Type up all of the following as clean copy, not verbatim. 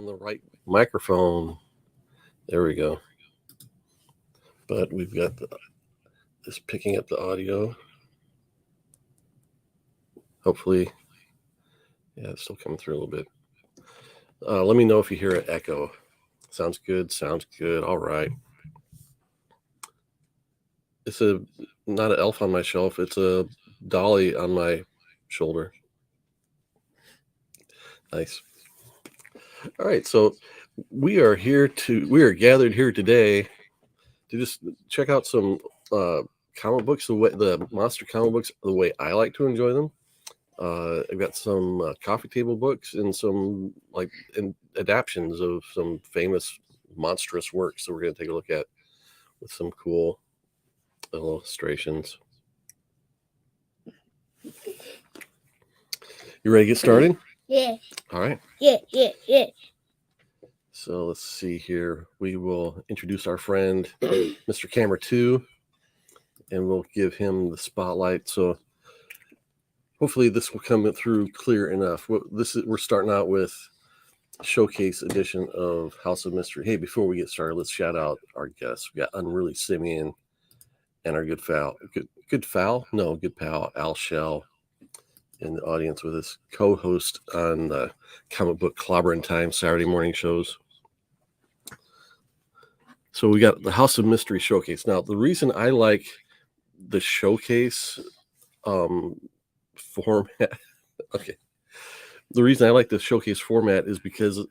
on the right microphone. There we go. But we've got this picking up the audio. Hopefully, yeah, it's still coming through a little bit. Let me know if you hear an echo. Sounds good. Sounds good. All right. It's not an elf on my shelf. It's a dolly on my shoulder. Nice. All right. So we are gathered here today to just check out some comic books, the monster comic books, the way I like to enjoy them. I've got some coffee table books and some adaptions of some famous monstrous works that we're going to take a look at with some cool illustrations. You ready to get started? Yeah. All right. Yeah. So let's see here. We will introduce our friend, Mr. Camera 2, and we'll give him the spotlight. So hopefully this will come through clear enough. We're starting out with showcase edition of House of Mystery. Hey, before we get started, let's shout out our guests. We got Unruly Simeon and our good pal Al Shell in the audience with us, co-host on the Comic Book Clobbering Time Saturday morning shows. So we got the House of Mystery showcase. Now, the reason I like the showcase format, okay. The reason I like the showcase format is because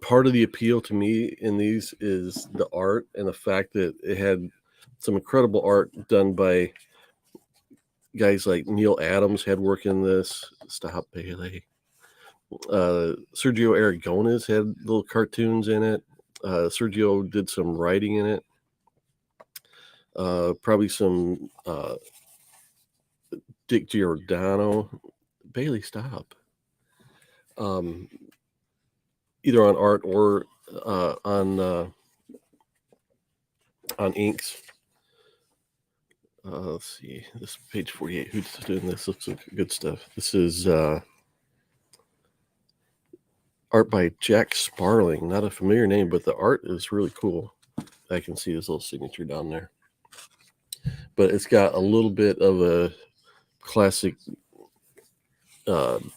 part of the appeal to me in these is the art and the fact that it had some incredible art done by guys like Neil Adams had work in this. Stop, Bailey. Sergio Aragones had little cartoons in it. Sergio did some writing in it. Probably some Dick Giordano. Bailey, stop. Either on art or on inks. Let's see. This is page 48. Who's doing this? Looks like good stuff. This is art by Jack Sparling. Not a familiar name, but the art is really cool. I can see his little signature down there. But it's got a little bit of a classic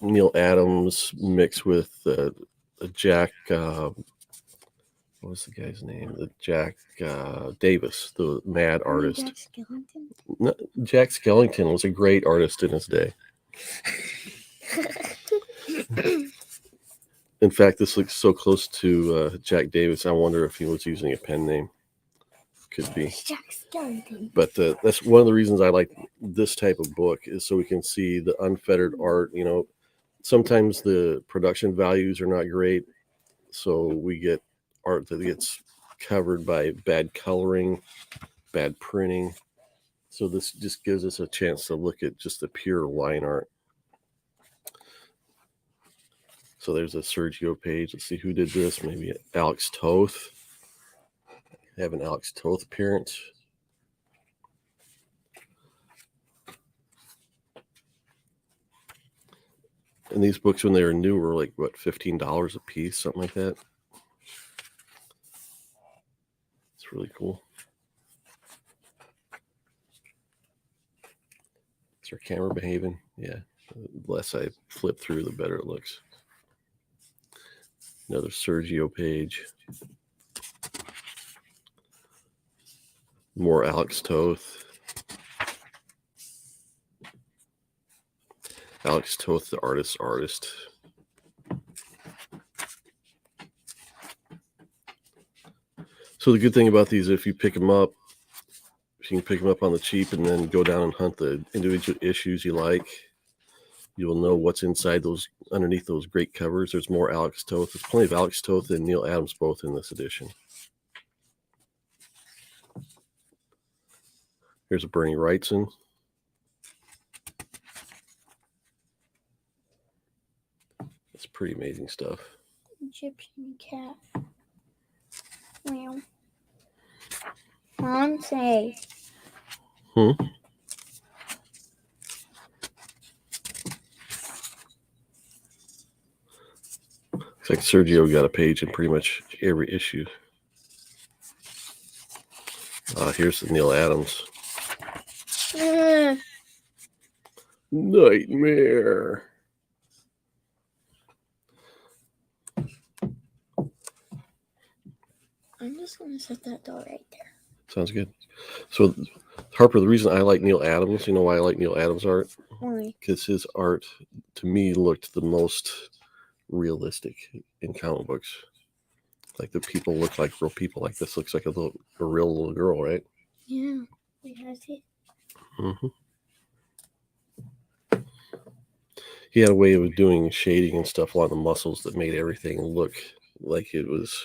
Neil Adams mixed with Jack. What was the guy's name? The Jack Davis, the mad artist. Jack Skellington? No, Jack Skellington was a great artist in his day. In fact, this looks so close to Jack Davis. I wonder if he was using a pen name. Could be. Jack Skellington. But that's one of the reasons I like this type of book is so we can see the unfettered art. You know, sometimes the production values are not great, so we get art that gets covered by bad coloring, bad printing. So this just gives us a chance to look at just the pure line art. So there's a Sergio page. Let's see who did this. Maybe Alex Toth. Have an Alex Toth appearance. And these books, when they were new, were like, what, $15 a piece, something like that. It's really cool. Is our camera behaving? Yeah. The less I flip through, the better it looks. Another Sergio page. More Alex Toth. Alex Toth, the artist. So the good thing about these, if you pick them up, if you can pick them up on the cheap and then go down and hunt the individual issues you like, you will know what's inside underneath those great covers. There's more Alex Toth. There's plenty of Alex Toth and Neil Adams both in this edition. Here's a Bernie Wrightson. That's pretty amazing stuff. Egyptian cat. Wow. Say. Looks like Sergio got a page in pretty much every issue. Here's the Neil Adams. Nightmare. I'm just gonna set that doll right there. Sounds good. So, Harper, the reason I like Neil Adams, you know why I like Neil Adams' art? Why? Because his art, to me, looked the most realistic in comic books. Like the people look like real people. Like this looks like a real little girl, right? Yeah. Wait, can I see? Mm-hmm. He had a way of doing shading and stuff along the muscles that made everything look like it was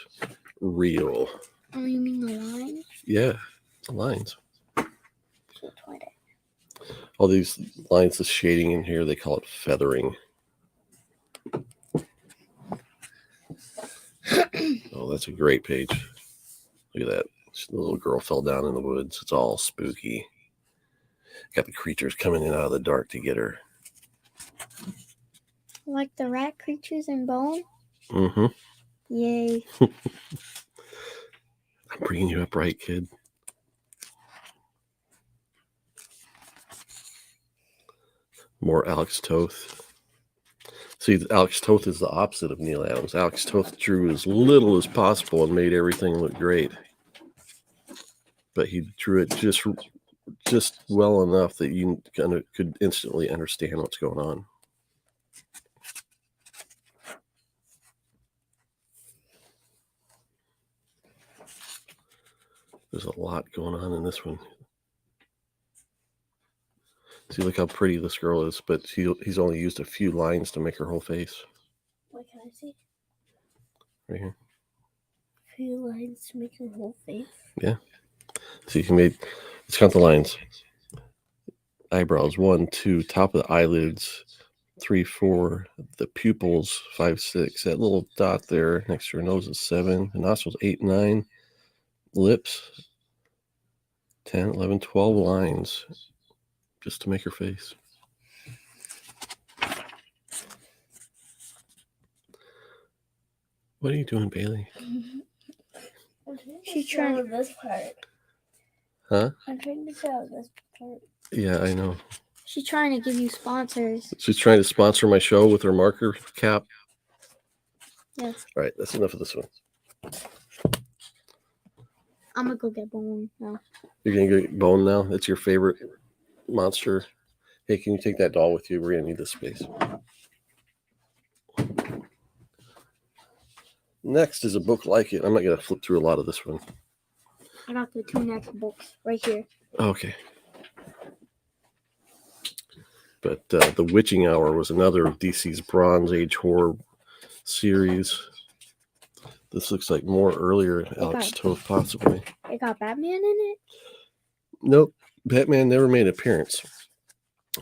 real. Oh, you mean the line? Yeah, the lines. So try that. All these lines, the shading in here, they call it feathering. Oh, that's a great page. Look at that. The little girl fell down in the woods. It's all spooky. Got the creatures coming in out of the dark to get her. Like the rat creatures in Bone? Mm-hmm. Yay. I'm bringing you up right, kid. More Alex Toth. See, Alex Toth is the opposite of Neil Adams. Alex Toth drew as little as possible and made everything look great. But he drew it just well enough that you could instantly understand what's going on. There's a lot going on in this one. See, look how pretty this girl is, but he's only used a few lines to make her whole face. What can I see? Right here. A few lines to make your whole face. Yeah. See, let's count the lines. Eyebrows, 1, 2, top of the eyelids, 3, 4, the pupils, 5, 6, that little dot there next to her nose is 7, the nostrils, 8, 9, lips, 10, 11, 12 lines just to make her face. What are you doing, Bailey? She's trying to this part. Huh? I'm trying to show this part. Yeah, I know. She's trying to give you sponsors. She's trying to sponsor my show with her marker cap. Yes. All right, that's enough of this one. I'm gonna go get Bone now. You're going to get Bone now? That's your favorite monster? Hey, can you take that doll with you? We're going to need this space. Next is a book like it. I'm not going to flip through a lot of this one. I got the 2 next books right here. Okay. But The Witching Hour was another of DC's Bronze Age horror series. This looks like more earlier Alex Toth, possibly. It got Batman in it? Nope. Batman never made an appearance.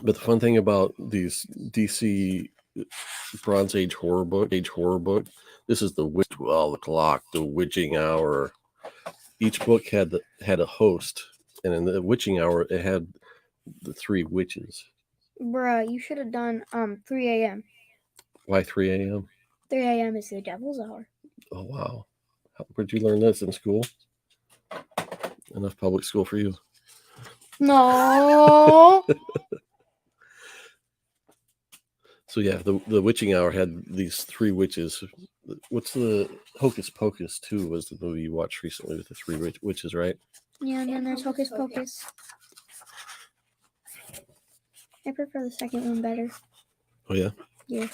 But the fun thing about these DC Bronze Age horror book, this is the 12 o'clock, the Witching Hour. Each book had a host, and in the Witching Hour, it had the 3 witches. Bruh, you should have done 3 a.m. Why 3 a.m.? 3 a.m. is the devil's hour. Oh, wow. Where'd you learn this, in school? Enough public school for you. No. So yeah, the Witching Hour had these 3 witches. What's the Hocus Pocus 2 was the movie you watched recently with the 3 witches, right? Yeah, and then there's Hocus Pocus. I prefer the second one better. Oh yeah? Yeah.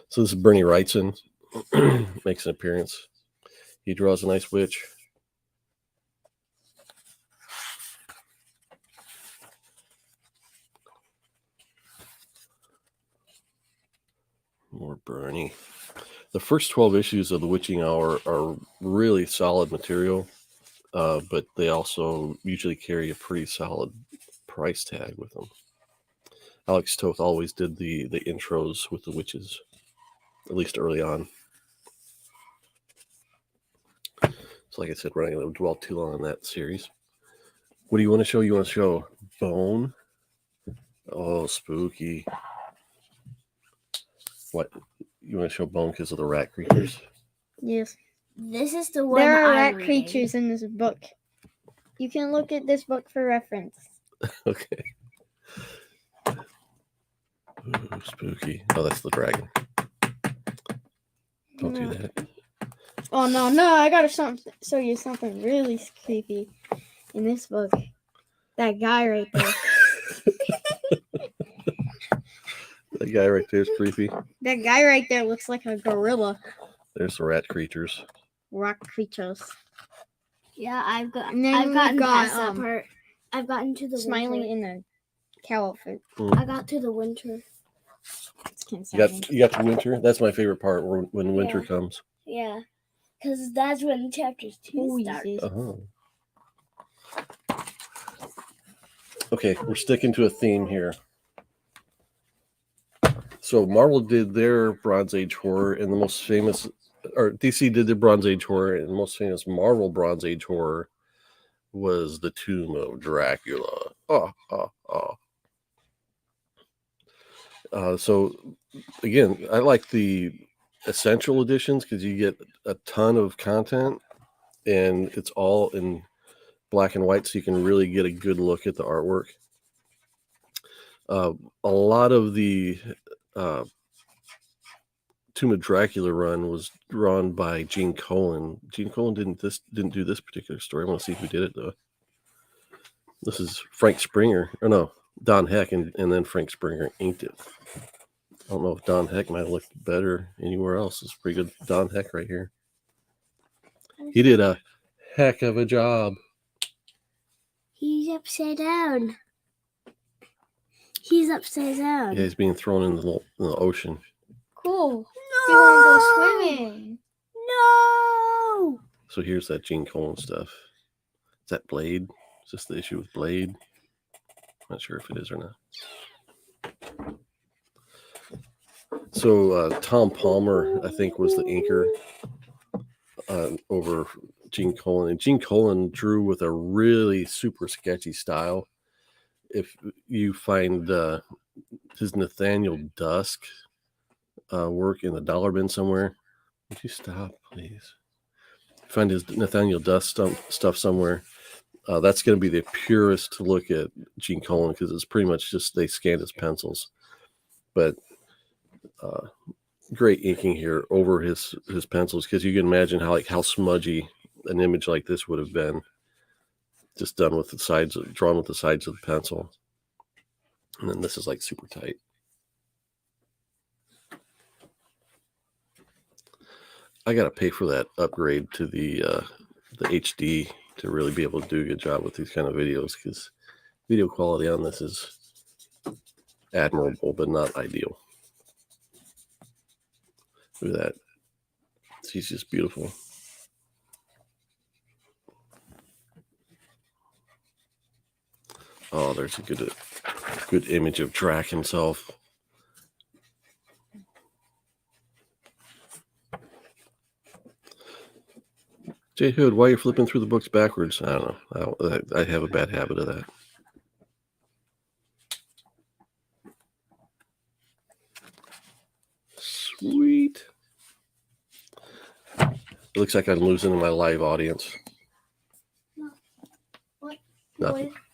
So this is Bernie Wrightson. Makes an appearance. He draws a nice witch. More Bernie. The first 12 issues of The Witching Hour are really solid material, but they also usually carry a pretty solid price tag with them. Alex Toth always did the intros with the witches, at least early on. So like I said, we're not going to dwell too long on that series. What do you want to show? You want to show Bone? Oh, spooky. What? You want to show Bone because of the rat creatures? Yes. This is the one There are I'm rat reading. creatures in this book. You can look at this book for reference. Okay. Ooh, spooky. Oh, that's the dragon. Don't do that. Oh no, I gotta show you something really creepy in this book. That guy right there. That guy right there is creepy. That guy right there looks like a gorilla. There's the rat creatures. Rock creatures. Yeah, I've And then we've gotten got, past that part. I've gotten to the Smiling winter. in a cow outfit. I got to the winter. It's concerning. You got the winter. That's my favorite part when winter Yeah. comes. Yeah, because that's when chapters 2 Oh, start. yes. Okay, we're sticking to a theme here. So Marvel did their Bronze Age horror, and the most famous, or DC did their Bronze Age horror, and the most famous Marvel Bronze Age horror was the Tomb of Dracula. So again, I like the essential editions because you get a ton of content, and it's all in black and white, so you can really get a good look at the artwork. A lot of the Tomb of Dracula run was drawn by Gene Colan. Gene Colan didn't do this particular story. I want to see who did it though. This is Frank Springer. Oh no, Don Heck, and then Frank Springer inked it. I don't know if Don Heck might have looked better anywhere else. It's pretty good. Don Heck right here. He did a heck of a job. He's upside down. He's upside down. Yeah, he's being thrown in the ocean. Cool. No! You want to go swimming? No! So here's that Gene Colan stuff. Is that Blade? Is this the issue with Blade? Not sure if it is or not. So Tom Palmer, I think, was the inker over Gene Colan. And Gene Colan drew with a really super sketchy style. If you find his Nathaniel Dusk work in the dollar bin somewhere, would you stop, please? Find his Nathaniel Dusk stuff somewhere. That's going to be the purest to look at Gene Colan because it's pretty much just they scanned his pencils. But great inking here over his pencils because you can imagine how smudgy an image like this would have been, just drawn with the sides of the pencil. And then this is like super tight. I gotta pay for that upgrade to the HD to really be able to do a good job with these kind of videos because video quality on this is admirable but not ideal. Look at that. She's just beautiful. Oh, there's a good image of Drac himself. Jay Hood, why are you flipping through the books backwards? I don't know. I have a bad habit of that. Sweet. It looks like I'm losing my live audience. What?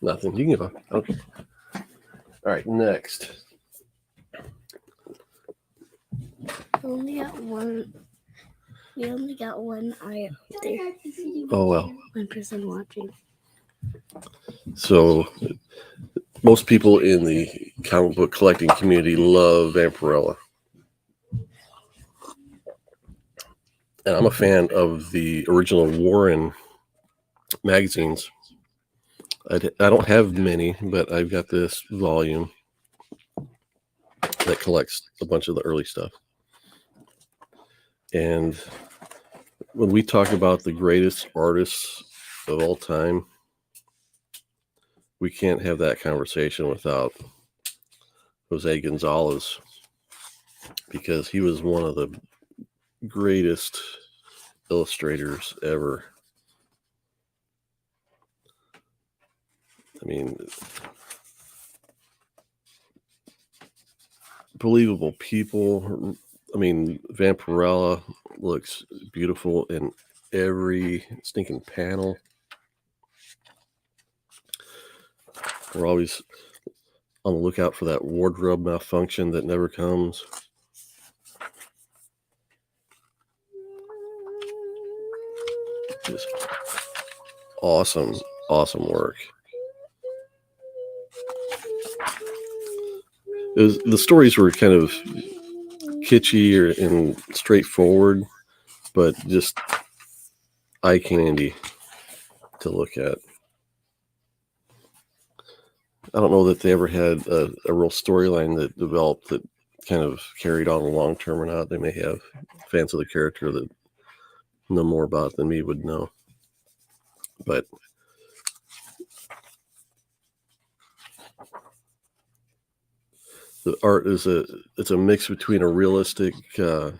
Nothing. You can give up. Okay. All right, next. We only got one eye up there. Oh, well. One person watching. So, most people in the comic book collecting community love Vampirella. And I'm a fan of the original Warren magazines. I don't have many, but I've got this volume that collects a bunch of the early stuff. And when we talk about the greatest artists of all time, we can't have that conversation without Jose Gonzalez, because he was one of the greatest illustrators ever. I mean, believable people, I mean, Vampirella looks beautiful in every stinking panel. We're always on the lookout for that wardrobe malfunction that never comes. Just awesome work. The stories were kind of kitschy and straightforward, but just eye candy to look at. I don't know that they ever had a real storyline that developed that kind of carried on long term or not. They may have. Fans of the character that know more about it than me would know. But the art is it's a mix between a realistic, Neil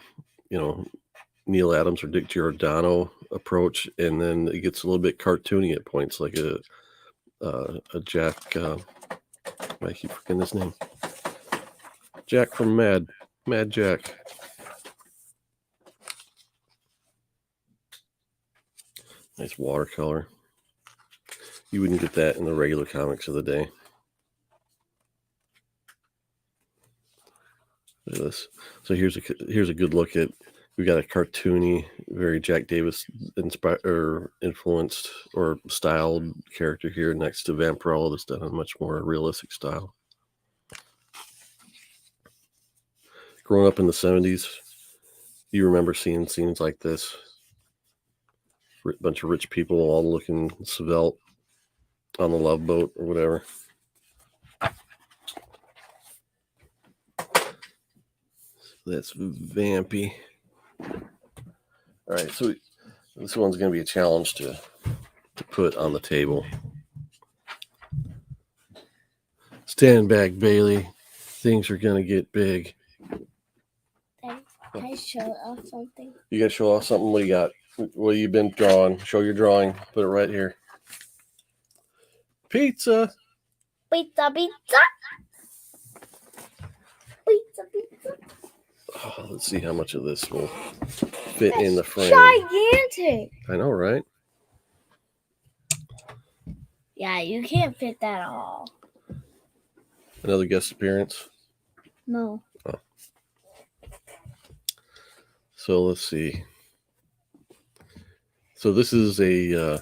Adams or Dick Giordano approach, and then it gets a little bit cartoony at points, like a Jack. I keep forgetting his name. Jack from Mad Jack. Nice watercolor. You wouldn't get that in the regular comics of the day. Look at this. So here's a good look at. We got a cartoony, very Jack Davis influenced or styled character here next to Vampirella that's done a much more realistic style. Growing up in the 70s, you remember seeing scenes like this. A bunch of rich people all looking svelte on the Love Boat or whatever. That's vampy. All right, so this one's going to be a challenge to put on the table. Stand back, Bailey. Things are going to get big. Can I show off something? You got to show off something. What do you got? What have you been drawing? Show your drawing. Put it right here. Pizza. Pizza, pizza. Pizza, pizza. Oh, let's see how much of this will fit in the frame. Gigantic. I know, right? Yeah, you can't fit that all. Another guest appearance. No. Oh. So let's see. So this is a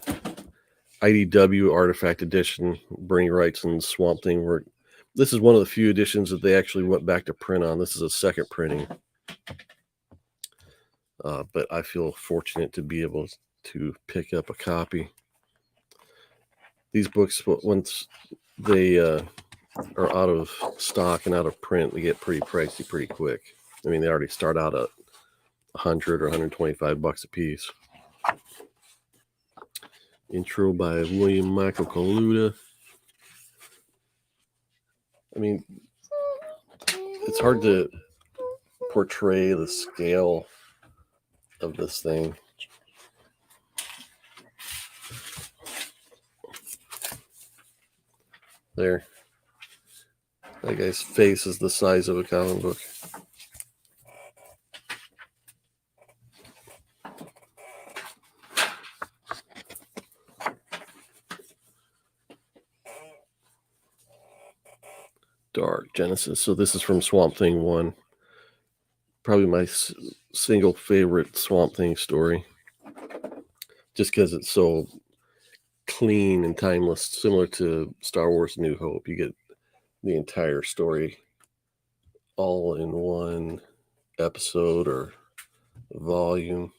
IDW Artifact Edition, Bernie Wrightson's Swamp Thing work. This is one of the few editions that they actually went back to print on. This is a second printing. But I feel fortunate to be able to pick up a copy. These books, once they are out of stock and out of print, they get pretty pricey pretty quick. I mean, they already start out at $100 or $125 a piece. Intro by William Michael Kaluta. I mean, it's hard to portray the scale of this thing. There. That guy's face is the size of a comic book. Dark Genesis. So this is from Swamp Thing 1. Probably my single favorite Swamp Thing story. Just because it's so clean and timeless, similar to Star Wars New Hope. You get the entire story all in one episode or volume.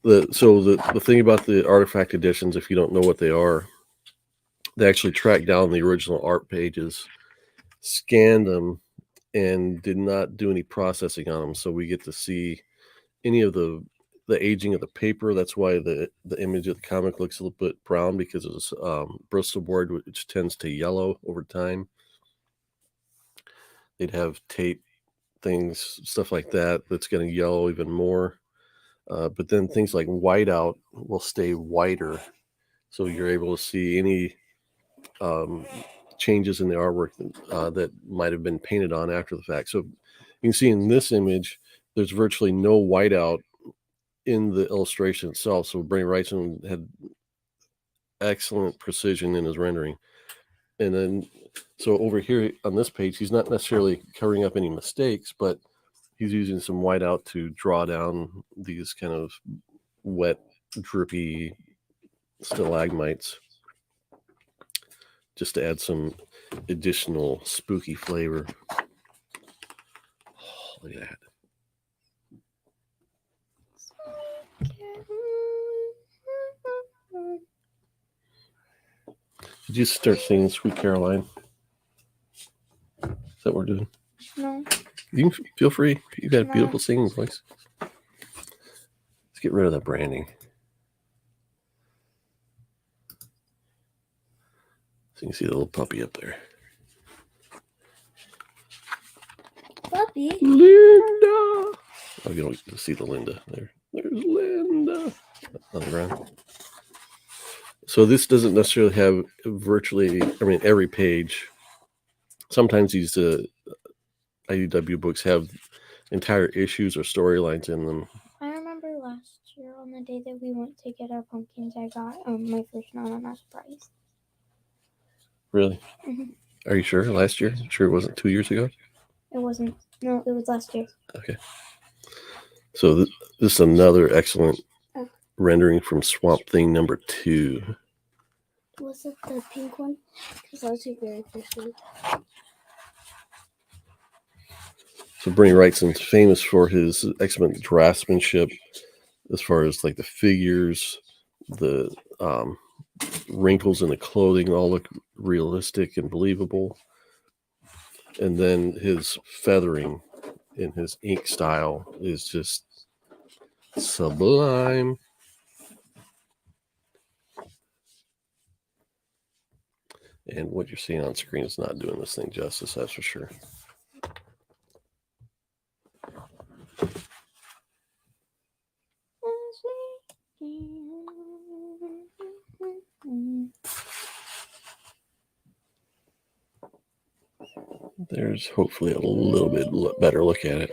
The thing about the Artifact editions, if you don't know what they are, they actually tracked down the original art pages, scanned them, and did not do any processing on them. So we get to see any of the aging of the paper. That's why the image of the comic looks a little bit brown, because it's Bristol board, which tends to yellow over time. They'd have tape things, stuff like that, that's going to yellow even more. But then things like whiteout will stay whiter. So you're able to see any changes in the artwork that might have been painted on after the fact. So you can see in this image, there's virtually no whiteout in the illustration itself. So Bernie Wrightson had excellent precision in his rendering. And then, so over here on this page, he's not necessarily covering up any mistakes, but he's using some whiteout to draw down these kind of wet, drippy stalagmites, just to add some additional spooky flavor. Oh, look at that. Did you start singing Sweet Caroline? Is that what we're doing? No. You can feel free. You've got a No. beautiful singing voice. Let's get rid of that branding. So you can see the little puppy up there. Puppy. Linda! Oh, you don't see the Linda there. There's Linda on the ground. So this doesn't necessarily have every page. Sometimes these IDW books have entire issues or storylines in them. I remember last year on the day that we went to get our pumpkins, I got my first non-ananas prize. Really? Mhm. Are you sure? Last year? Sure it wasn't 2 years ago? It wasn't. No, it was last year. Okay. So this is another excellent rendering from Swamp Thing number 2. Was it the pink one? Because that was your very first one. So Bernie Wrightson's famous for his excellent draftsmanship as far as like the figures, the wrinkles in the clothing all look realistic and believable. And then his feathering in his ink style is just sublime. And what you're seeing on screen is not doing this thing justice, that's for sure. There's hopefully a little bit better look at it.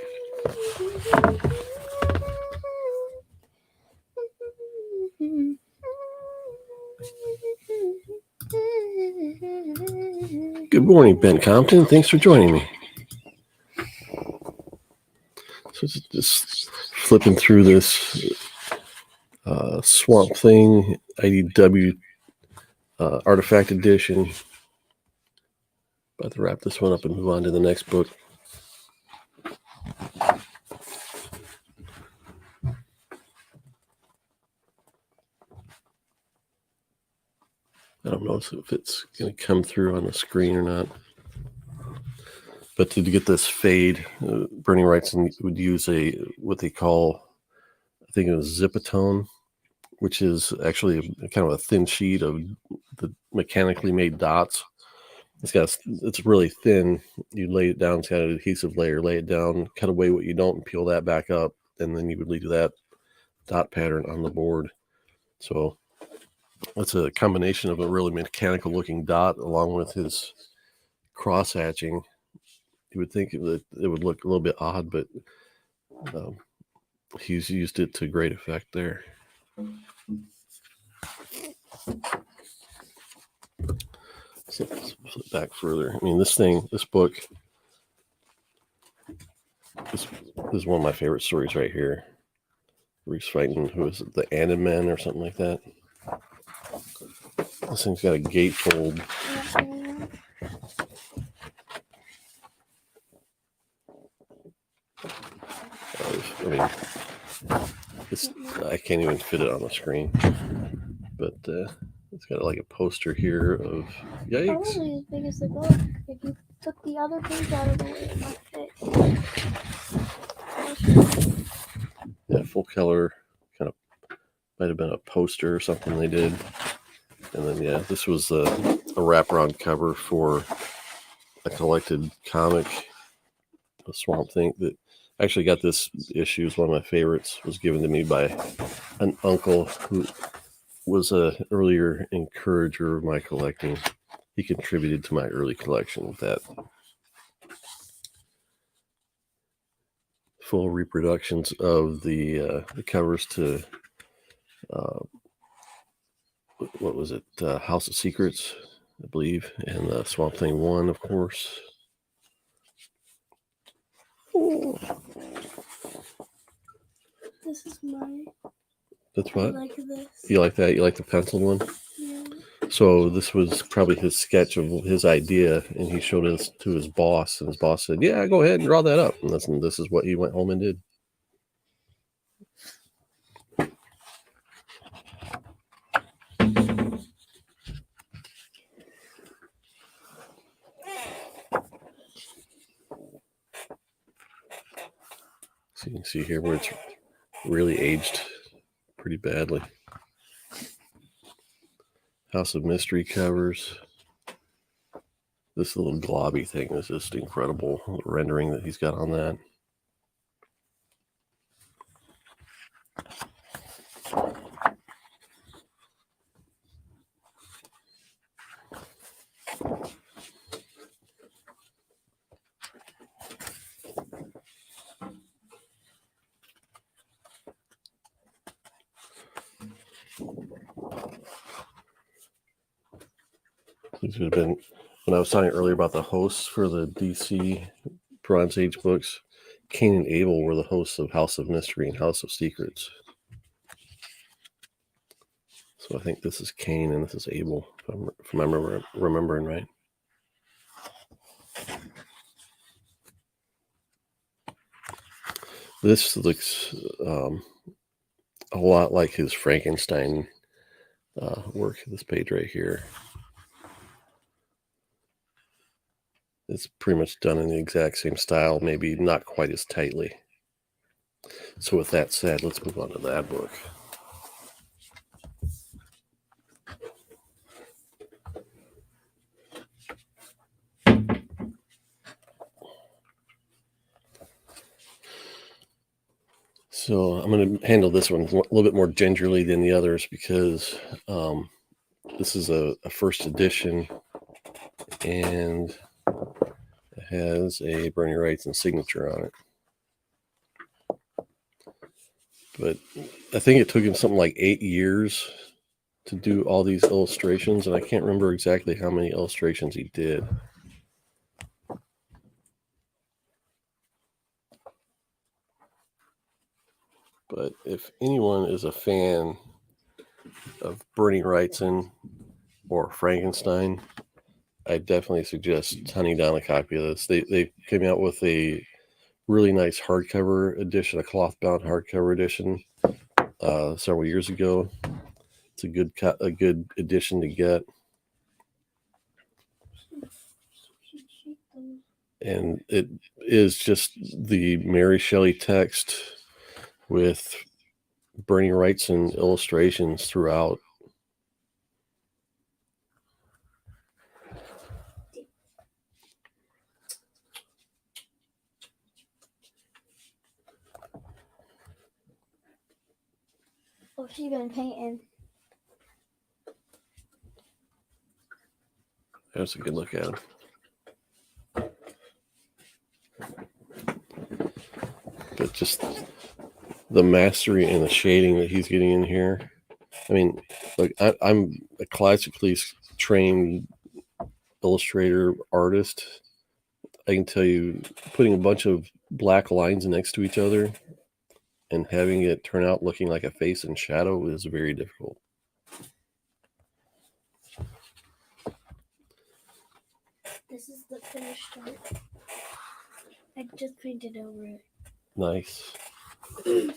Good morning, Ben Compton. Thanks for joining me. So just flipping through this Swamp Thing IDW Artifact Edition. About to wrap this one up and move on to the next book. I don't know if it's going to come through on the screen or not. But to get this fade, Bernie Wrightson would use what they call, I think it was Zipatone, which is actually kind of a thin sheet of the mechanically made dots. It's really thin. You lay it down, it's got an adhesive layer, lay it down, cut away what you don't, and peel that back up, and then you would leave that dot pattern on the board. So that's a combination of a really mechanical looking dot along with his cross hatching. You would think that it would look a little bit odd, but he's used it to great effect there. So let's flip back further. I mean, this book, this is one of my favorite stories right here. Where he's fighting, who is it, the Animen or something like that. This thing's got a gatefold. I mean, I can't even fit it on the screen. But it's got like a poster here of yikes. Probably as big as the book. If you took the other page out of the way, it might fit. Yeah, full color. Kind of might have been a poster or something they did. And then yeah, this was a wraparound cover for a collected comic, a Swamp Thing, that actually got this issue. Is one of my favorites. Was given to me by an uncle who was a earlier encourager of my collecting. he contributed to my early collection with that. Full reproductions of the covers to what was it? House of Secrets, I believe, and Swamp Thing 1, of course. Ooh. This is my. That's what? I like this. You like that? You like the penciled one? Yeah. So this was probably his sketch of his idea, and he showed it to his boss, and his boss said, "Yeah, go ahead and draw that up." And this is what he went home and did. So you can see here where it's really aged pretty badly. House of Mystery covers. This little globby thing is just incredible, the rendering that he's got on that. These would have been, when I was talking earlier about the hosts for the DC Bronze Age books, Cain and Abel were the hosts of House of Mystery and House of Secrets. So I think this is Cain and this is Abel, if I'm remembering right. This looks a lot like his Frankenstein work, this page right here. It's pretty much done in the exact same style, maybe not quite as tightly. So with that said, let's move on to that book. So I'm going to handle this one a little bit more gingerly than the others because this is a first edition and it has a Bernie Wrightson signature on it. But I think it took him something like 8 years to do all these illustrations, and I can't remember exactly how many illustrations he did. But if anyone is a fan of Bernie Wrightson or Frankenstein, I definitely suggest hunting down a copy of this. They came out with a really nice hardcover edition, a cloth-bound hardcover edition, several years ago. It's a good edition to get. And it is just the Mary Shelley text with Bernie Wrightson illustrations throughout. Oh, she's been painting. That's a good look at him. But just the mastery and the shading that he's getting in here. I mean, like I'm a classically trained illustrator artist. I can tell you, putting a bunch of black lines next to each other and having it turn out looking like a face and shadow is very difficult. This is the finished art. I just painted over it. Nice. I'd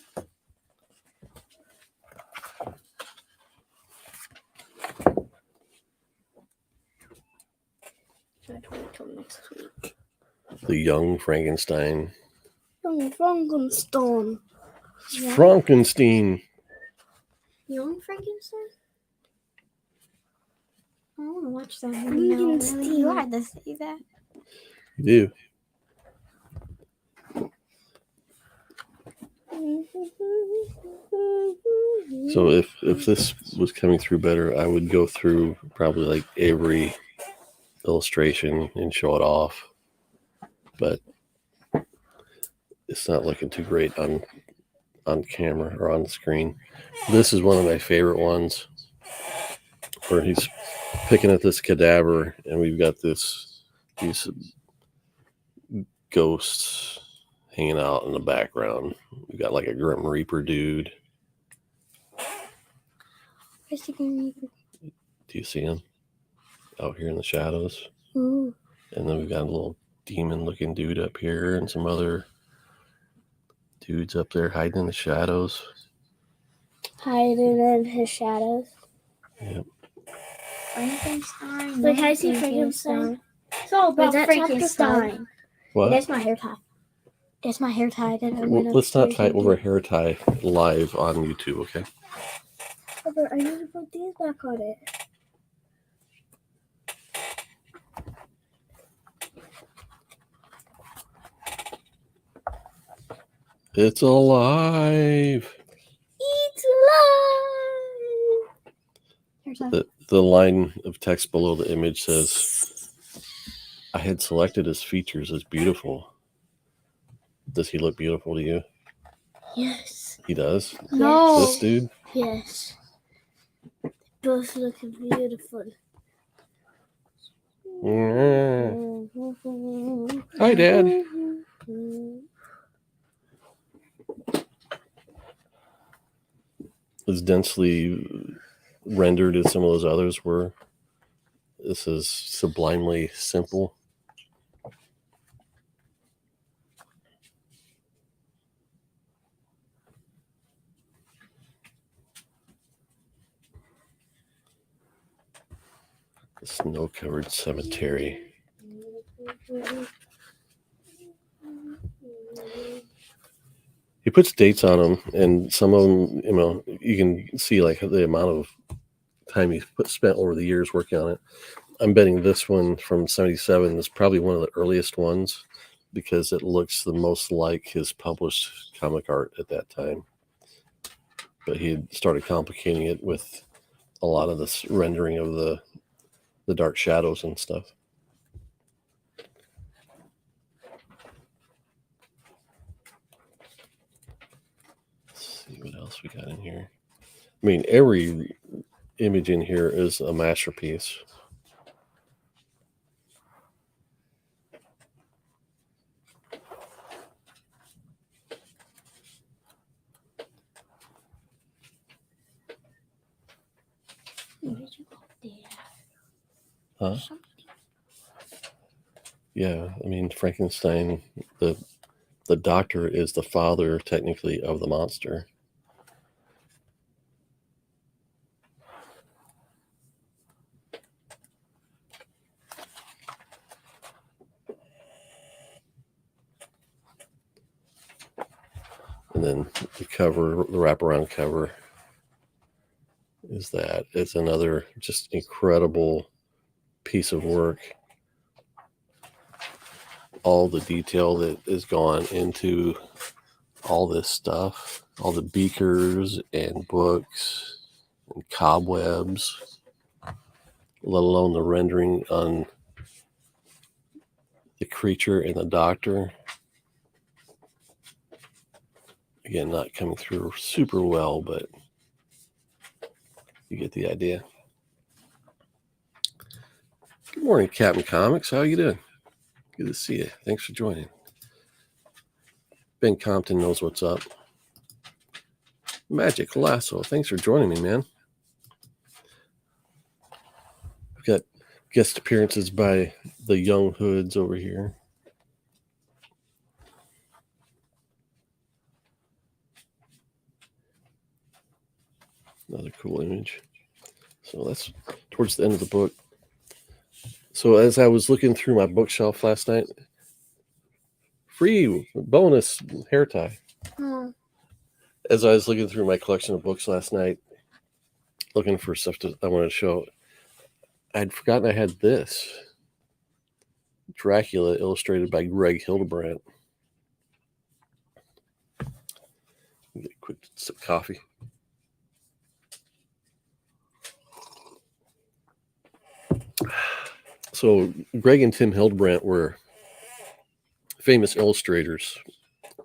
wait till next week. The Young Frankenstein. Young Frankenstein. Yeah. Frankenstein. Young Frankenstein? I want to watch that movie now. Really. You had to say that. You do. So if this was coming through better, I would go through probably like every illustration and show it off, but it's not looking too great on camera or on the screen. This is one of my favorite ones, where he's picking at this cadaver, and we've got these ghosts hanging out in the background. We've got like a Grim Reaper dude. Where's the Grim Reaper? Do you see him out here in the shadows? Ooh. And then we've got a little demon-looking dude up here, and some other dudes up there hiding in the shadows. Hiding in his shadows. Yep. Frankenstein. Like, I see Frankenstein. It's all about Is that chapter Frankenstein. What? That's my hair tie. That's my hair tie. That I Well, went let's not upstairs tie and over a did. hair tie live on YouTube, okay? But I need to put these back on it. It's alive. It's alive. Hair tie. The line of text below the image says, I had selected his features as beautiful. Does he look beautiful to you? Yes. He does? No. This dude? Yes. Both looking beautiful. Yeah. Hi, Dad. As densely rendered as some of those others were, this is sublimely simple. The snow-covered cemetery. He puts dates on them, and some of them, you know, you can see like the amount of time he spent over the years working on it. I'm betting this one from 77 is probably one of the earliest ones, because it looks the most like his published comic art at that time. But he had started complicating it with a lot of this rendering of the dark shadows and stuff. Let's see what else we got in here. I mean, every image in here is a masterpiece. Huh? Yeah, I mean, Frankenstein, the doctor is the father, technically, of the monster. And then the cover, the wraparound cover, is that. It's another just incredible piece of work. All the detail that is gone into all this stuff, all the beakers and books and cobwebs, let alone the rendering on the creature and the doctor. Again, not coming through super well, but you get the idea. Good morning, Captain Comics. How you doing? Good to see you. Thanks for joining. Ben Compton knows what's up. Magic Lasso, thanks for joining me, man. We've got guest appearances by the Young Hoods over here. Another cool image. So that's towards the end of the book. So as I was looking through my bookshelf last night, free bonus hair tie. Oh. As I was looking through my collection of books last night, looking for stuff I wanted to show, I'd forgotten I had this. Dracula, illustrated by Greg Hildebrandt. Get a quick sip of coffee. So Greg and Tim Hildebrandt were famous illustrators.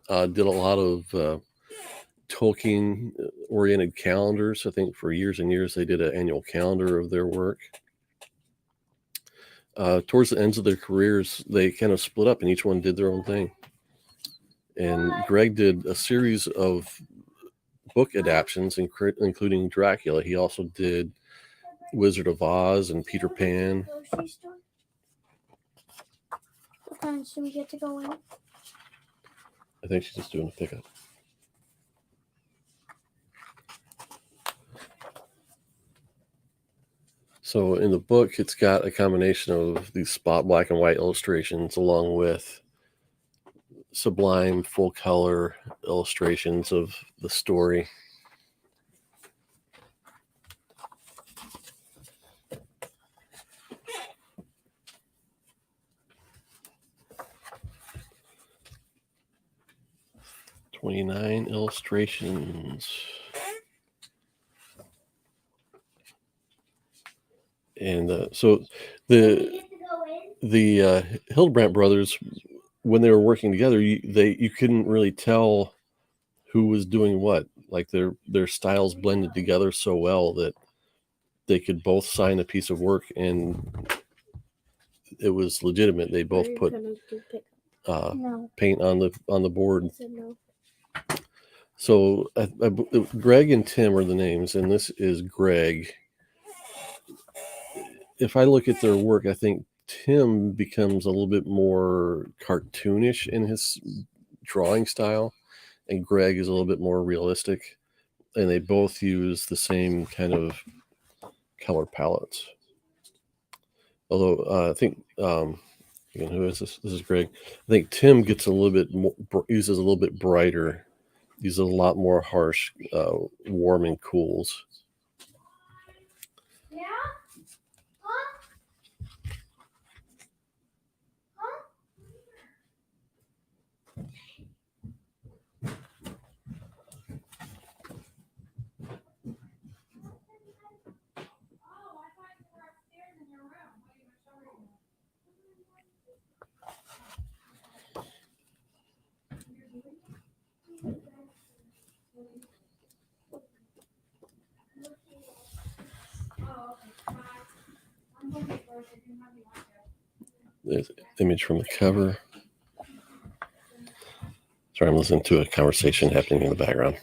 Did a lot of Tolkien-oriented calendars. I think for years and years they did an annual calendar of their work. Towards the ends of their careers, they kind of split up and each one did their own thing. And Greg did a series of book adaptations, including Dracula. He also did Wizard of Oz and Peter Pan. Grocery store? What time do we get to go in? I think she's just doing a pickup. So in the book, it's got a combination of these spot black and white illustrations along with sublime full color illustrations of the story. "29 illustrations." And so the Hildebrandt brothers, when they were working together, you couldn't really tell who was doing what. Like their styles blended together so well that they could both sign a piece of work and it was legitimate. They both put No. paint on the board. I said no. So Greg and Tim are the names, and this is Greg. If I look at their work, I think Tim becomes a little bit more cartoonish in his drawing style, and Greg is a little bit more realistic. And they both use the same kind of color palettes. Although I think, again, who is this? This is Greg. I think Tim gets a little bit more, uses a little bit brighter, uses a lot more harsh warm and cools. Yeah? Huh? There's an image from the cover. Sorry, I'm listening to a conversation happening in the background.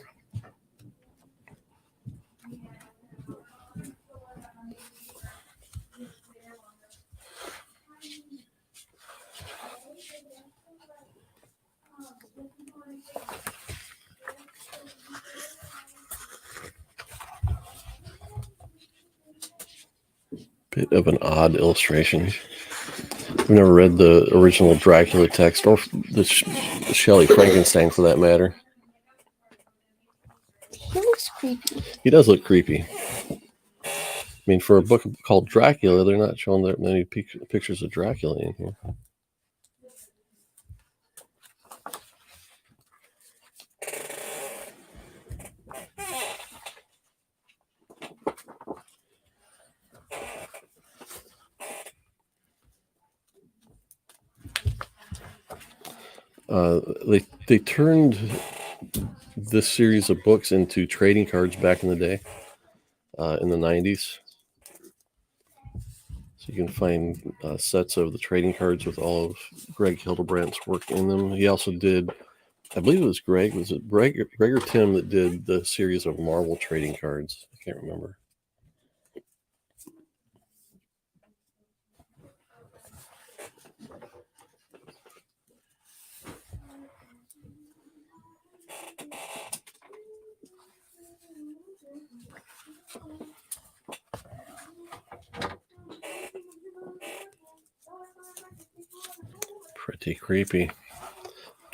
Bit of an odd illustration. I've never read the original Dracula text or the Shelley Frankenstein for that matter. He looks creepy. He does look creepy. I mean, for a book called Dracula, they're not showing that many pictures of Dracula in here. They turned this series of books into trading cards back in the day, in the 90s. So you can find sets of the trading cards with all of Greg Hildebrandt's work in them. He also did, I believe it was Greg. Was it Greg or Tim that did the series of Marvel trading cards? I can't remember. Pretty creepy.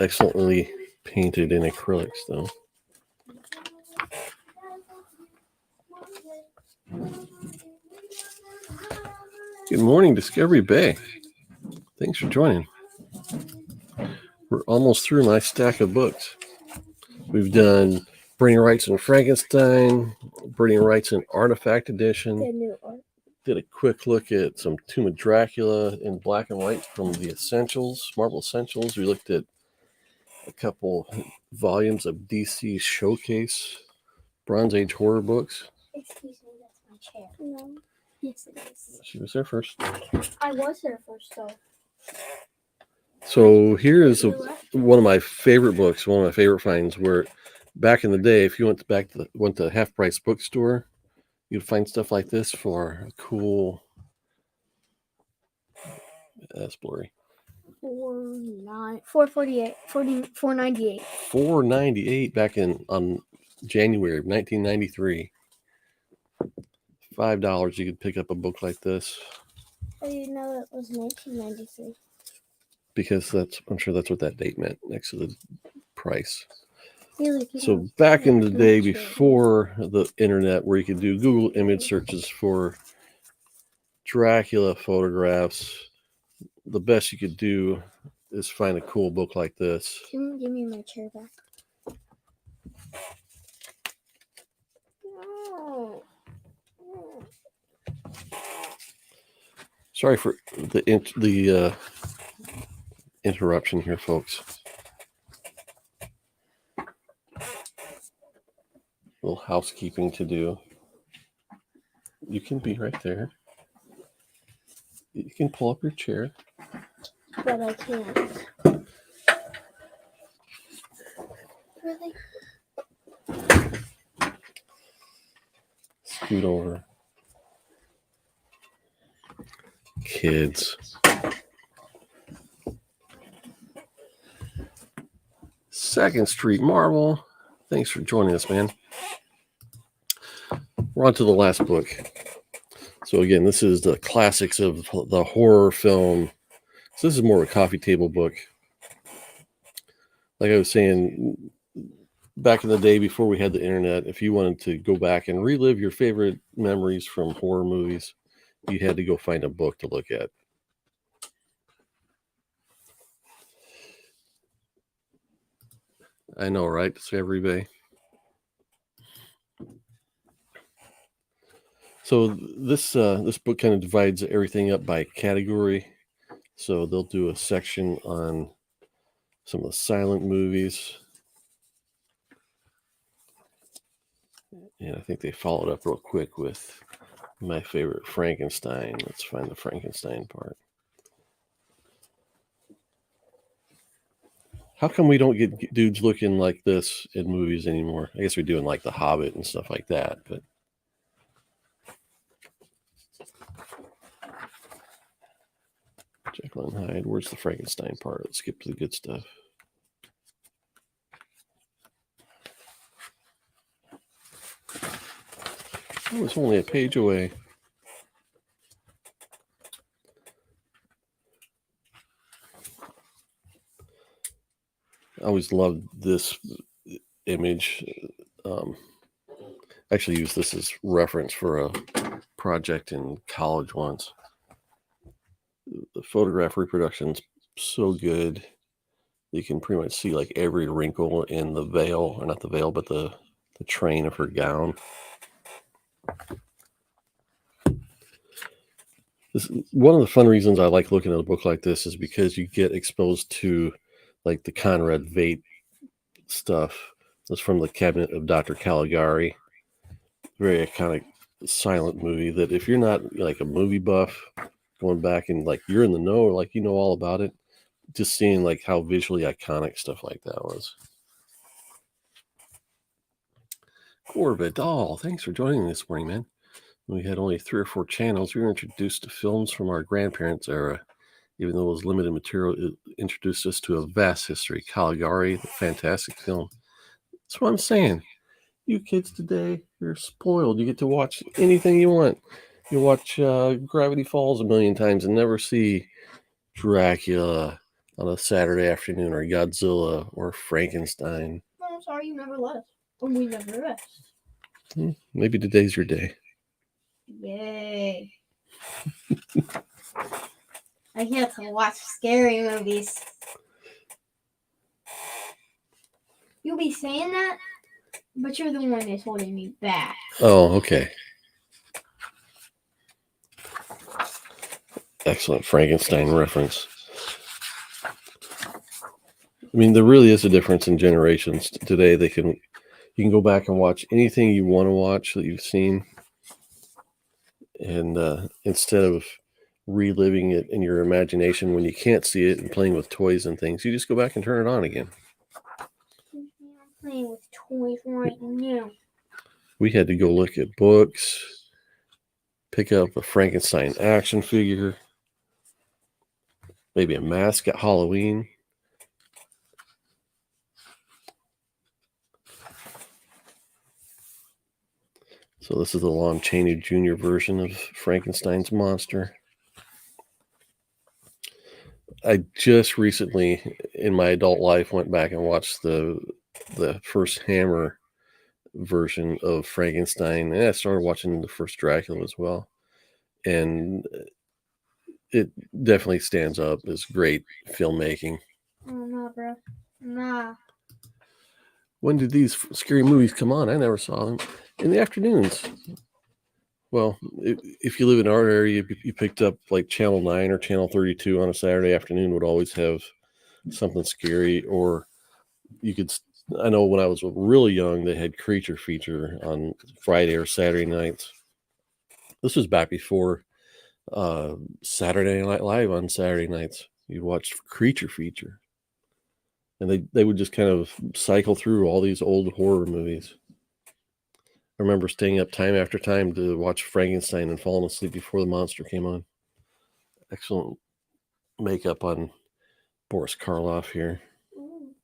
Excellently painted in acrylics, though. Good morning, Discovery Bay. Thanks for joining. We're almost through my stack of books. We've done Bernie Wrightson Frankenstein, Bernie Wrightson Artifact Edition, The new art. did a quick look at some Tomb of Dracula in black and white from the Essentials, Marvel Essentials. We looked at a couple volumes of DC Showcase Bronze Age horror books. Excuse me, that's my chair. No. Yes, it is. She was there first. I was there first, though. So here is one of my favorite books, one of my favorite finds. Where back in the day, if you went to Half Price bookstore, you'd find stuff like this for a cool. That's blurry. 448, 498. $4.98 back on January of 1993. $5 you could pick up a book like this. I didn't know that was 1993. Because I'm sure that's what that date meant next to the price. Really? So back in the day before the internet, where you could do Google image searches for Dracula photographs, the best you could do is find a cool book like this. Can you give me my chair back? No. Sorry for the interruption here, folks. A little housekeeping to do. You can be right there. You can pull up your chair. But I can't. Really? Scoot over. Kids. Second Street Marvel. Thanks for joining us, man. We're on to the last book. So again, this is the classics of the horror film. So this is more of a coffee table book. Like I was saying, back in the day before we had the internet, if you wanted to go back and relive your favorite memories from horror movies, you had to go find a book to look at. I know, right? Discovery Bay. So this book kind of divides everything up by category. So they'll do a section on some of the silent movies. And I think they followed up real quick with my favorite Frankenstein. Let's find the Frankenstein part. How come we don't get dudes looking like this in movies anymore? I guess we're doing like The Hobbit and stuff like that, but Jekyll and Hyde. Where's the Frankenstein part? Let's skip to the good stuff. Oh, it's only a page away. I always loved this image. I actually used this as reference for a project in college once. The photograph reproduction's so good. You can pretty much see like every wrinkle in the veil, or not the veil, but the train of her gown. One of the fun reasons I like looking at a book like this is because you get exposed to like the Conrad Veidt stuff. That's from the Cabinet of Dr. Caligari. Very iconic silent movie that if you're not like a movie buff, going back and like you're in the know, like you know all about it, just seeing like how visually iconic stuff like that was. Corvidal, thanks for joining this morning, man. We had only 3 or 4 channels. We were introduced to films from our grandparents' era. Even though it was limited material, it introduced us to a vast history. Caligari, the fantastic film. That's what I'm saying. You kids today, you're spoiled. You get to watch anything you want. You watch Gravity Falls a million times and never see Dracula on a Saturday afternoon, or Godzilla, or Frankenstein. I'm sorry you never left. When we never rest. Maybe today's your day. Yay. I get to watch scary movies. You'll be saying that, but you're the one that's holding me back. Oh, okay. Excellent Frankenstein reference. I mean, there really is a difference in generations. Today, you can go back and watch anything you want to watch that you've seen, and instead of reliving it in your imagination when you can't see it and playing with toys and things, you just go back and turn it on again. I'm playing with toys right now. We had to go look at books, pick up a Frankenstein action figure, maybe a mask at Halloween. So this is the Lon Chaney Jr. version of Frankenstein's monster. I just recently, in my adult life, went back and watched the first Hammer version of Frankenstein, and I started watching the first Dracula as well. And it definitely stands up as great filmmaking. Oh, nah, bro. Nah. When did these scary movies come on? I never saw them. In the afternoons. Well, if you live in our area, you picked up like Channel 9 or Channel 32 on a Saturday afternoon would always have something scary. Or you could, I know when I was really young, they had Creature Feature on Friday or Saturday nights. This was back before Saturday Night Live on Saturday nights. You'd watch Creature Feature. And they would just kind of cycle through all these old horror movies. I remember staying up time after time to watch Frankenstein and falling asleep before the monster came on. Excellent makeup on Boris Karloff here. Ooh.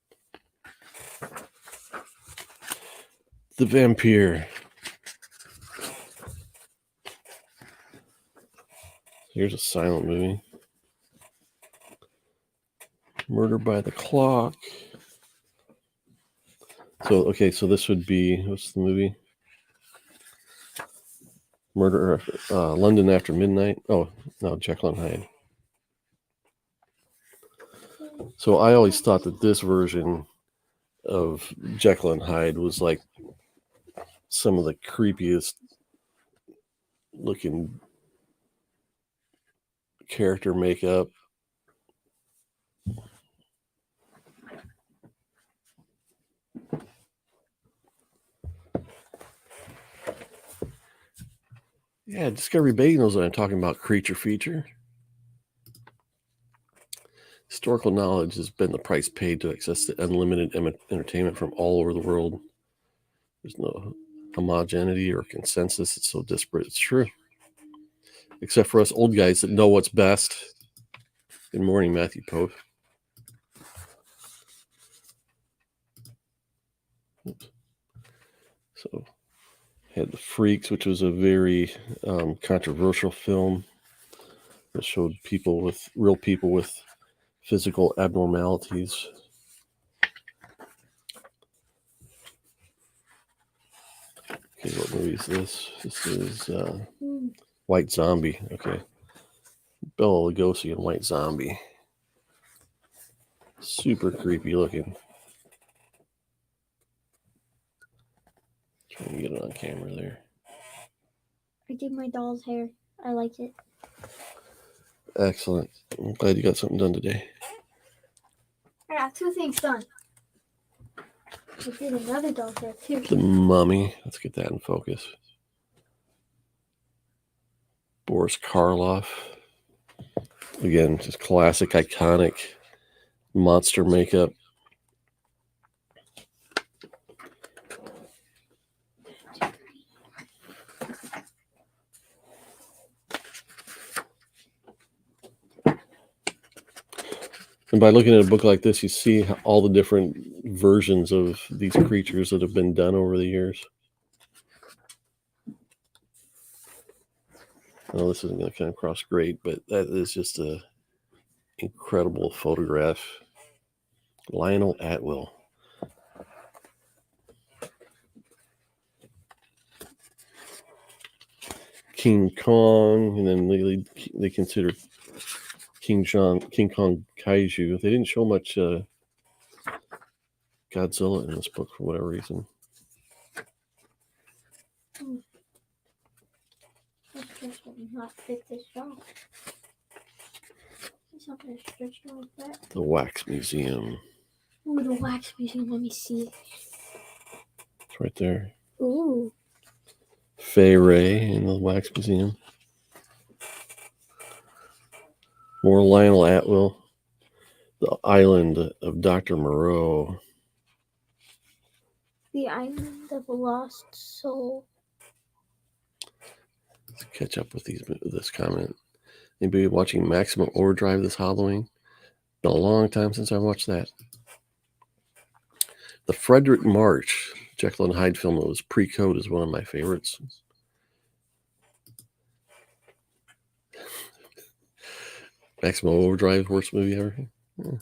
The Vampire. Here's a silent movie. Murder by the Clock. So this would be, what's the movie? Murder, London After Midnight. Oh, no, Jekyll and Hyde. So I always thought that this version of Jekyll and Hyde was like some of the creepiest looking character makeup. Yeah, Discovery Bay knows what I'm talking about. Creature Feature. Historical knowledge has been the price paid to access the unlimited entertainment from all over the world. There's no homogeneity or consensus. It's so disparate. It's true. Except for us old guys that know what's best. Good morning, Matthew Pope. So, had The Freaks, which was a very controversial film that showed real people with physical abnormalities. Okay, what movie is this? This is White Zombie. Okay. Bela Lugosi and White Zombie. Super creepy looking. Trying to get it on camera there. I did my doll's hair. I like it. Excellent. I'm glad you got something done today. I got 2 things done. I did another doll's hair too. The Mummy. Let's get that in focus. Boris Karloff. Again, just classic, iconic monster makeup. And by looking at a book like this, you see all the different versions of these creatures that have been done over the years. I know this isn't going to come across great, but that is just an incredible photograph. Lionel Atwill. King Kong, and then they considered King Kong Kaiju. They didn't show much Godzilla in this book for whatever reason. Let's just not fit this shot. I stretch it like that. The Wax Museum. Ooh, the wax museum. Let me see. It's right there. Ooh. Fay Ray in the Wax Museum. More Lionel Atwill. The Island of Dr. Moreau. The Island of a Lost Soul. Let's catch up with this comment. Anybody watching Maximum Overdrive this Halloween? Been a long time since I watched that. The Frederick March Jekyll and Hyde film that was pre-code is one of my favorites. Maximum Overdrive, worst movie ever. Yeah.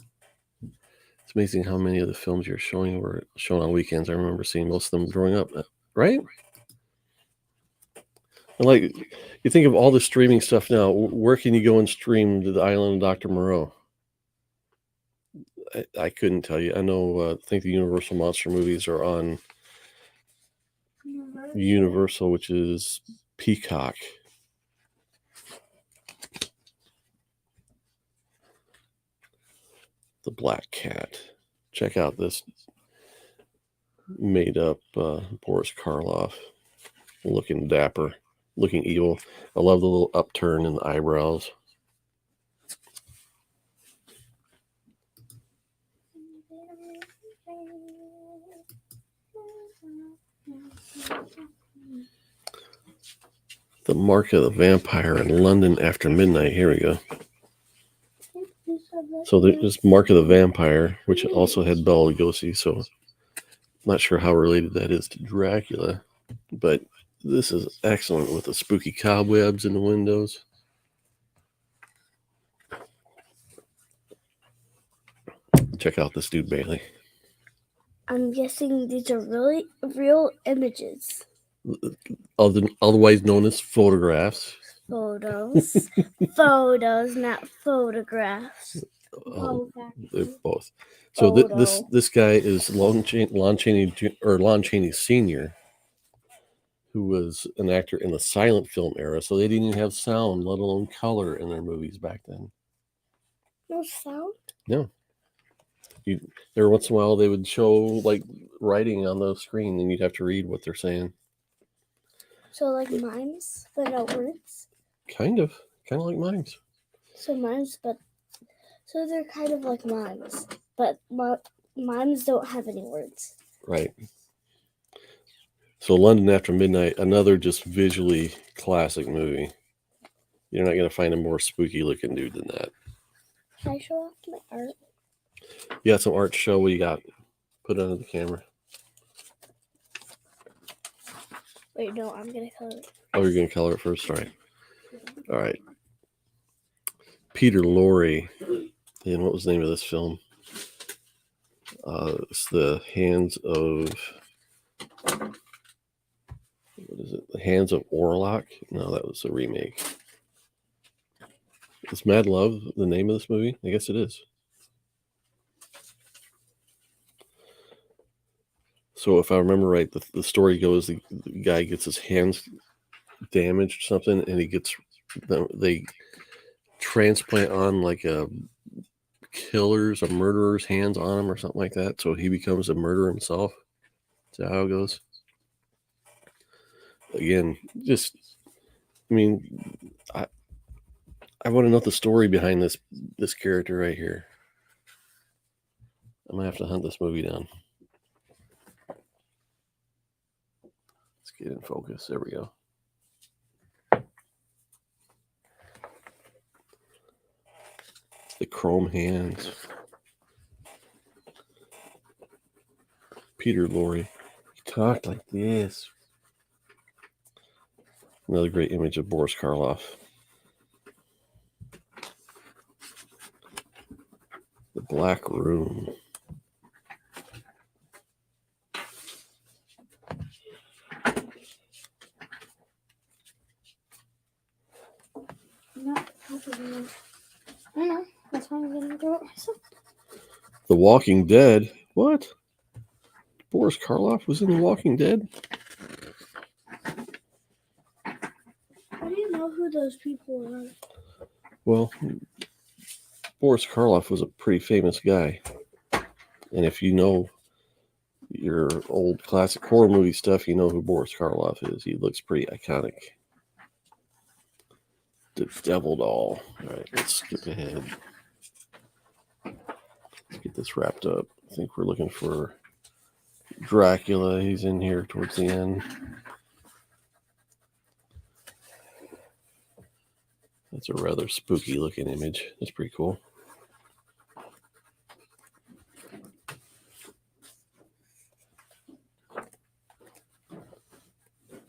It's amazing how many of the films you're showing were shown on weekends. I remember seeing most of them growing up, right? And like, you think of all the streaming stuff now. Where can you go and stream The Island of Dr. Moreau? I couldn't tell you. I know. I think the Universal Monster movies are on Universal, which is Peacock. The Black Cat. Check out this made up Boris Karloff, looking dapper, looking evil. I love the little upturn in the eyebrows. The Mark of the Vampire in London After Midnight. Here we go. So there's Mark of the Vampire, which also had Bela Lugosi. So I'm not sure how related that is to Dracula, but this is excellent with the spooky cobwebs in the windows. Check out this dude, Bailey. I'm guessing these are really real images. Otherwise known as photographs. Photos. Photos, not photographs. They're both. So this guy is Lon Chaney Sr., who was an actor in the silent film era. So they didn't even have sound, let alone color, in their movies back then. No sound? No. Every once in a while, they would show like writing on the screen, and you'd have to read what they're saying. So like mimes, but no words? Kind of like mimes. So mimes, but so they're kind of like mimes, but mimes don't have any words. Right. So London After Midnight, another just visually classic movie. You're not going to find a more spooky looking dude than that. Can I show off my art? You got some art to show. What you got? Put it under the camera. Wait, no, I'm going to color it. Oh, you're going to color it first? All right. All right. Peter Lorre. And what was the name of this film? It's The Hands of... What is it? The Hands of Orlok? No, that was a remake. Is Mad Love the name of this movie? I guess it is. So if I remember right, the story goes the guy gets his hands damaged or something, and they transplant on like a murderer's hands on him or something like that. So he becomes a murderer himself. Is that how it goes? Again, I want to know the story behind this character right here. I'm gonna have to hunt this movie down. Let's get in focus. There we go. The chrome hands. Peter Lorre. He talked like this. Another great image of Boris Karloff. The Black Room. Not helping me. I know. That's why I'm going to do it myself. The Walking Dead. What? Boris Karloff was in The Walking Dead? How do you know who those people are? Well, Boris Karloff was a pretty famous guy. And if you know your old classic horror movie stuff, you know who Boris Karloff is. He looks pretty iconic. The Devil Doll. All right, let's skip ahead. Let's get this wrapped up. I think we're looking for Dracula. He's in here towards the end. That's a rather spooky looking image. That's pretty cool.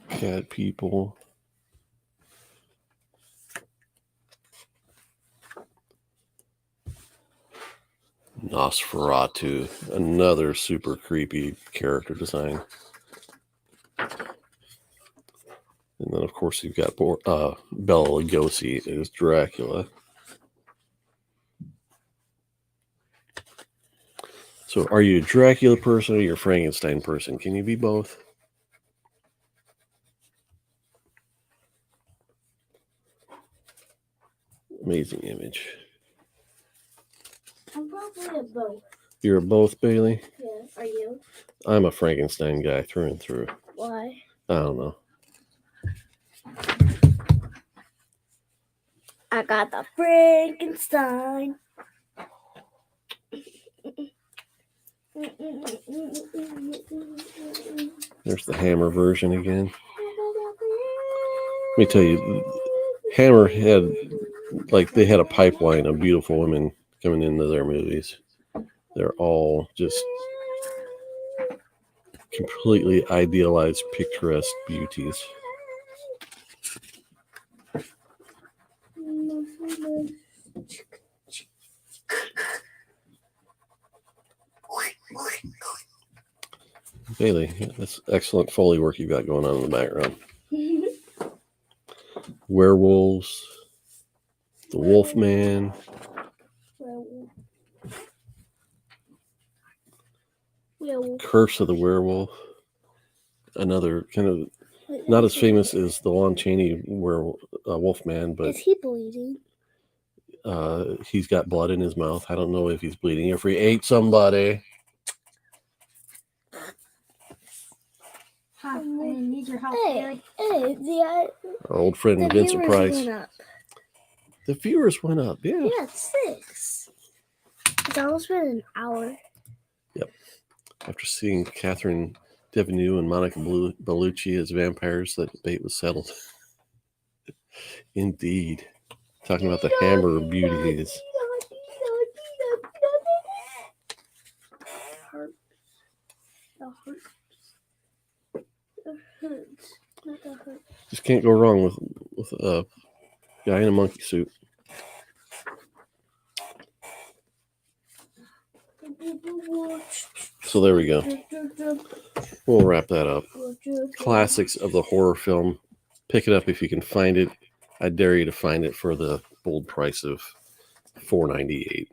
Cat people. Nosferatu, another super creepy character design. And then, of course, you've got Bela Lugosi as Dracula. So, are you a Dracula person or you're a Frankenstein person? Can you be both? Amazing image. I'm probably a both. You're a both, Bailey? Yeah. Are you? I'm a Frankenstein guy through and through. Why? I don't know. I got the Frankenstein. There's the Hammer version again. Let me tell you, Hammer had, they had a pipeline of beautiful women coming into their movies. They're all just completely idealized, picturesque beauties. Bailey, that's excellent Foley work you've got going on in the background. Werewolves, the Wolfman, Curse of the Werewolf, another kind of not as famous as the Lon Chaney Wolfman, but is he bleeding? He's got blood in his mouth. I don't know if he's bleeding, if he ate somebody. Huh, I didn't need your help, Hey, Bailey. Our old friend the Vincent viewers Price. went up. The viewers went up, yeah. Yeah, 6. It's almost been an hour. After seeing Catherine Deneuve and Monica Bellucci as vampires, that debate was settled. Indeed. Talking about the Hammer of beauties. Just can't go wrong with a guy in a monkey suit. So there we go. We'll wrap that up. Classics of the horror film. Pick it up if you can find it. I dare you to find it for the bold price of $4.98.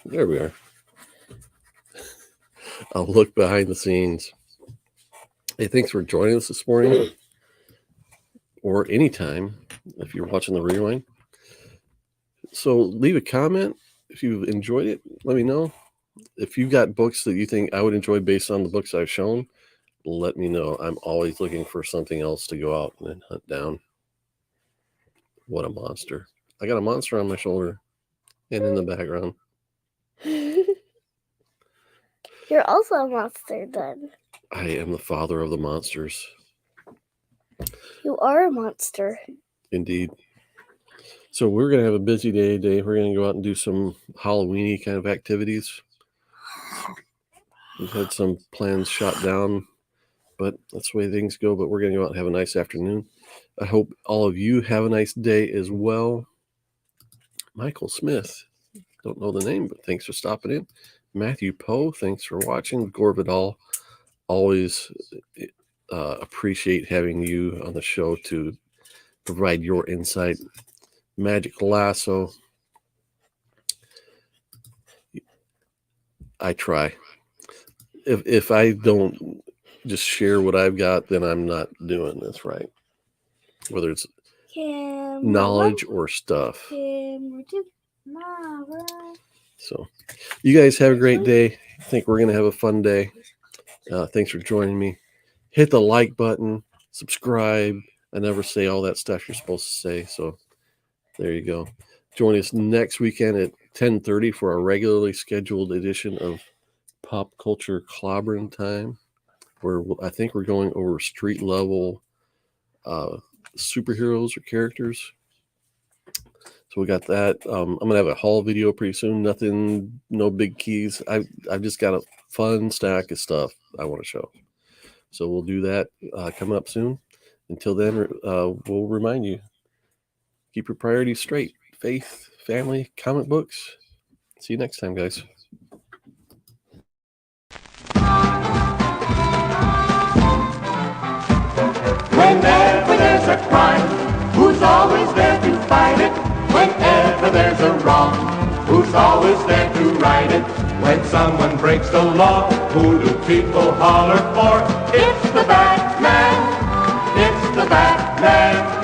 There we are. I'll look behind the scenes. Hey, thanks for joining us this morning. Or anytime if you're watching the rewind. So leave a comment if you enjoyed it. Let me know. If you've got books that you think I would enjoy based on the books I've shown, let me know. I'm always looking for something else to go out and hunt down. What a monster. I got a monster on my shoulder and in the background. You're also a monster, then. I am the father of the monsters. You are a monster. Indeed. So we're going to have a busy day today. We're going to go out and do some Halloween-y kind of activities. We've had some plans shot down, but that's the way things go. But we're going to go out and have a nice afternoon. I hope all of you have a nice day as well. Michael Smith, don't know the name, but thanks for stopping in. Matthew Poe, thanks for watching. Gore Vidal, always appreciate having you on the show to provide your insight. Magic Lasso, I try. If I don't just share what I've got, then I'm not doing this right. Whether it's Camera knowledge one, or stuff. camera two. Mara. So you guys have a great day. I think we're going to have a fun day. Thanks for joining me. Hit the like button, subscribe. I never say all that stuff you're supposed to say. So there you go. Join us next weekend at 10:30 for our regularly scheduled edition of Pop Culture Clobbering Time, where I think we're going over street level superheroes or characters. So we got that. I'm gonna have a haul video pretty soon. Nothing, no big keys. I've just got a fun stack of stuff I want to show. So we'll do that coming up soon. Until then, we'll remind you, keep your priorities straight. Faith, family, comic books. See you next time, guys. Whenever there's a crime, who's always there to fight it? Whenever there's a wrong, who's always there to right it? When someone breaks the law, who do people holler for? It's the Batman, it's the Batman.